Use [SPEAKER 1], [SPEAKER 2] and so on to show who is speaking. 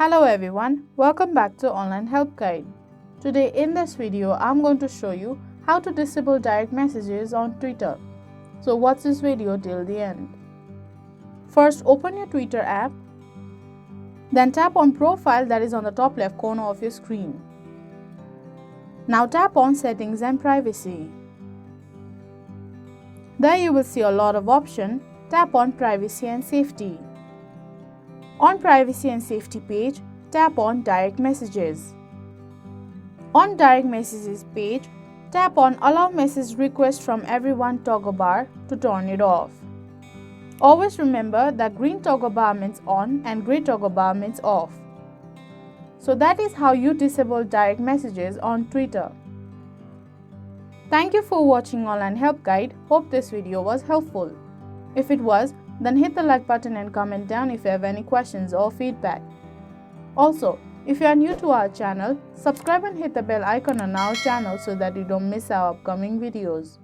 [SPEAKER 1] Hello everyone, welcome back to Online Help Guide. Today in this video, I'm going to show you how to disable direct messages on Twitter. So watch this video till the end. First, open your Twitter app. Then tap on Profile that is on the top left corner of your screen. Now tap on Settings and Privacy. There you will see a lot of options. Tap on Privacy and Safety. On Privacy and Safety page, tap on Direct Messages. On Direct Messages page, tap on Allow Message Request from Everyone toggle bar to turn it off. Always remember that green toggle bar means on and gray toggle bar means off. So that is how you disable direct messages on Twitter. Thank you for watching Online Help Guide. Hope this video was helpful. If it was, then hit the like button and comment down if you have any questions or feedback. Also, if you are new to our channel, subscribe and hit the bell icon on our channel so that you don't miss our upcoming videos.